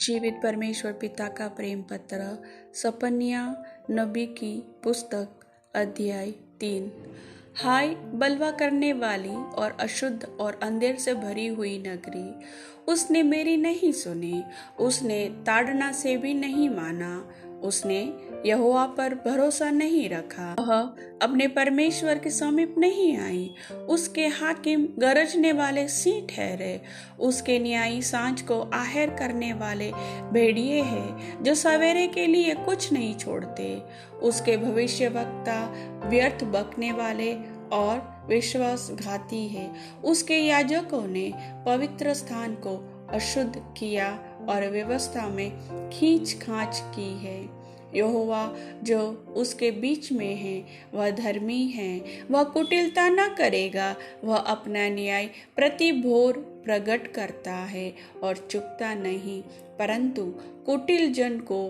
जीवित परमेश्वर पिता का प्रेम पत्र सपन्या नबी की पुस्तक अध्याय 3। हाय बलवा करने वाली और अशुद्ध और अंधेर से भरी हुई नगरी, उसने मेरी नहीं सुनी, उसने ताड़ना से भी नहीं माना, उसने यहोवा पर भरोसा नहीं रखा, वह अपने परमेश्वर के समीप नहीं आई। उसके हाकिम गरजने वाले सिंह ठहरे, उसके न्यायी सांझ को आहर करने वाले भेड़िए हैं जो सवेरे के लिए कुछ नहीं छोड़ते। उसके भविष्यवक्ता व्यर्थ बकने वाले और विश्वासघाती है। उसके याजकों ने पवित्र स्थान को अशुद्ध किया और व्यवस्था में खींच खांच की है। यहोवा जो उसके बीच में है वह धर्मी है, वह कुटिलता न करेगा, वह अपना न्याय प्रति भोर प्रकट करता है और चुकता नहीं, परंतु कुटिल जन को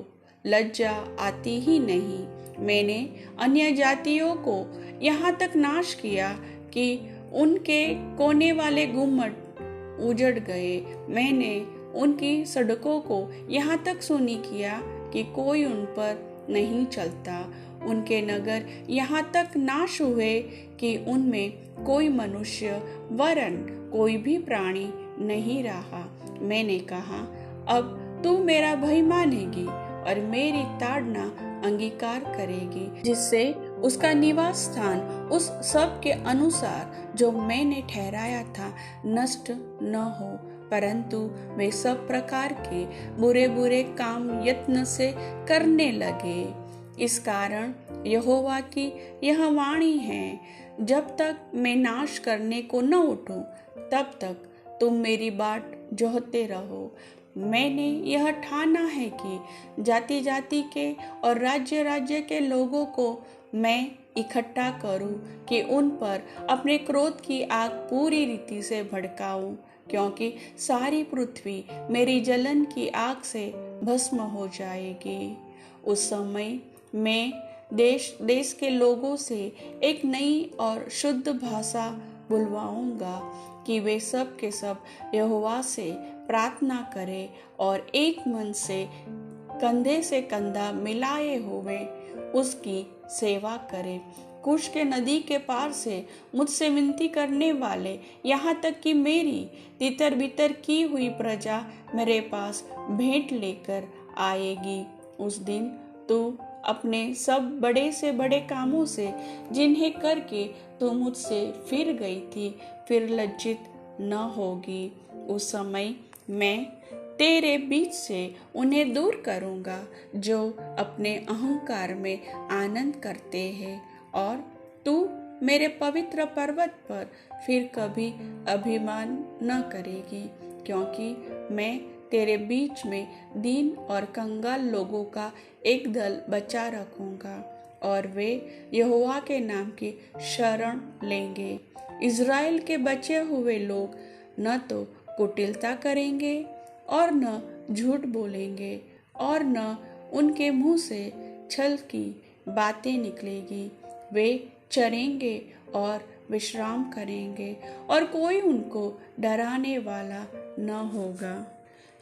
लज्जा आती ही नहीं। मैंने अन्य जातियों को यहाँ तक नाश किया कि उनके कोने वाले गुम्मट उजड़ गए। मैंने उनकी सड़कों को यहाँ तक सुनी किया कि कोई उन पर नहीं चलता। उनके नगर यहाँ तक नाश हुए कि उनमें कोई मनुष्य वरन कोई भी प्राणी नहीं रहा। मैंने कहा, अब तू मेरा भय मानेगी और मेरी ताड़ना अंगीकार करेगी, जिससे उसका निवास स्थान उस सब के अनुसार जो मैंने ठहराया था नष्ट न हो, परंतु वे सब प्रकार के बुरे बुरे काम यत्न से करने लगे। इस कारण यहोवा की यह वाणी है, जब तक मैं नाश करने को न उठूं, तब तक तुम मेरी बाट जोहते रहो। मैंने यह ठाना है कि जाति जाति के और राज्य राज्य के लोगों को मैं इकट्ठा करूं कि उन पर अपने क्रोध की आग पूरी रीति से भड़काऊं, क्योंकि सारी पृथ्वी मेरी जलन की आग से भस्म हो जाएगी। उस समय मैं देश देश के लोगों से एक नई और शुद्ध भाषा बुलवाऊंगा कि वे सब के सब यहोवा से प्रार्थना करें और एक मन से कंधे से कंधा मिलाए हुए उसकी सेवा करें। कुश के नदी के पार से मुझसे विनती करने वाले, यहाँ तक कि मेरी तितर बितर की हुई प्रजा मेरे पास भेंट लेकर आएगी। उस दिन तू अपने सब बड़े से बड़े कामों से जिन्हें करके तू मुझसे फिर गई थी, फिर लज्जित न होगी। उस समय मैं तेरे बीच से उन्हें दूर करूंगा जो अपने अहंकार में आनंद करते हैं, और तू मेरे पवित्र पर्वत पर फिर कभी अभिमान न करेगी, क्योंकि मैं तेरे बीच में दीन और कंगाल लोगों का एक दल बचा रखूंगा और वे यहोवा के नाम की शरण लेंगे। इज़राइल के बचे हुए लोग न तो कुटिलता करेंगे और न झूठ बोलेंगे और न उनके मुंह से छल की बातें निकलेगी। वे चरेंगे और विश्राम करेंगे और कोई उनको डराने वाला न होगा।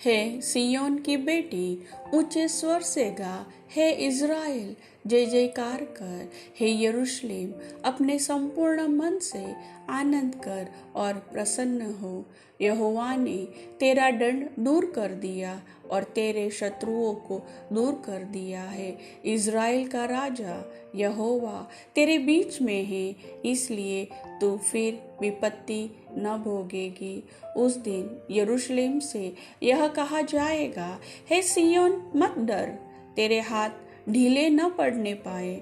हे सियोन की बेटी, ऊंचे स्वर से गा। हे इज़राइल, जय जयकार कर। हे यरूशलेम, अपने संपूर्ण मन से आनंद कर और प्रसन्न हो। यहोवा ने तेरा दंड दूर कर दिया और तेरे शत्रुओं को दूर कर दिया है। इज़राइल का राजा यहोवा तेरे बीच में है, इसलिए तू फिर विपत्ति न भोगेगी। उस दिन यरूशलेम से यह कहा जाएगा, हे सियोन मत डर, तेरे हाथ ढीले न पड़ने पाए।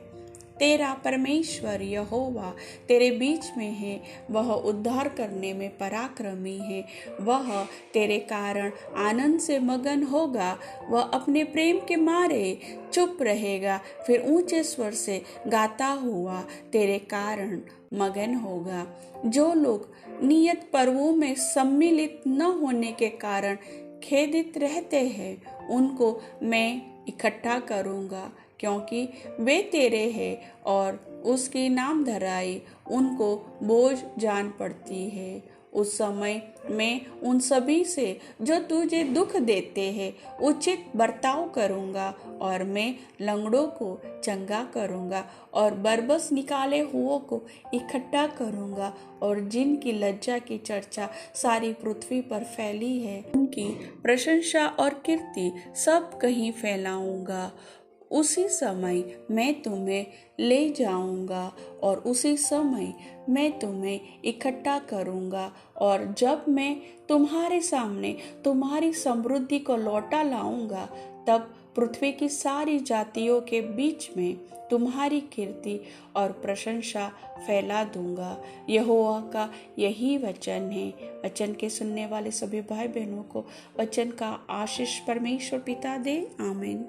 तेरा परमेश्वर यहोवा तेरे बीच में है, वह उद्धार करने में पराक्रमी है। वह तेरे कारण आनंद से मगन होगा, वह अपने प्रेम के मारे चुप रहेगा, फिर ऊंचे स्वर से गाता हुआ तेरे कारण मगन होगा। जो लोग नियत पर्वों में सम्मिलित न होने के कारण खेदित रहते हैं, उनको मैं इकट्ठा करूंगा, क्योंकि वे तेरे हैं और उसकी नाम धराई उनको बोझ जान पड़ती है। उस समय मैं उन सभी से जो तुझे दुख देते हैं उचित बर्ताव करूँगा, और मैं लंगड़ों को चंगा करूँगा और बरबस निकाले हुओं को इकट्ठा करूँगा, और जिनकी लज्जा की चर्चा सारी पृथ्वी पर फैली है उनकी प्रशंसा और कीर्ति सब कहीं फैलाऊंगा। उसी समय मैं तुम्हें ले जाऊंगा और उसी समय मैं तुम्हें इकट्ठा करूंगा, और जब मैं तुम्हारे सामने तुम्हारी समृद्धि को लौटा लाऊंगा, तब पृथ्वी की सारी जातियों के बीच में तुम्हारी कीर्ति और प्रशंसा फैला दूंगा। यहोवा का यही वचन है। वचन के सुनने वाले सभी भाई बहनों को वचन का आशीष परमेश्वर पिता दे। आमीन।